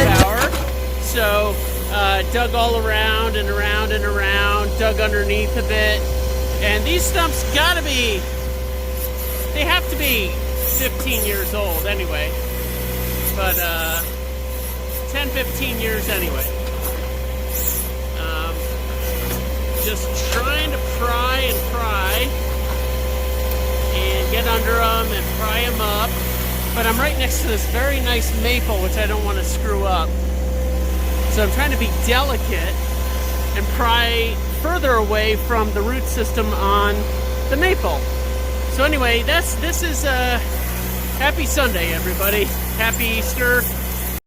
horsepower. So dug all around and around and around, dug underneath a bit. And these stumps gotta be, they have to be 15 years old anyway. But 10, 15 years anyway. Just trying to pry and get under them and pry them up. But I'm right next to this very nice maple, which I don't want to screw up. So I'm trying to be delicate and pry further away from the root system on the maple. So anyway, this is happy Sunday, everybody. Happy Easter.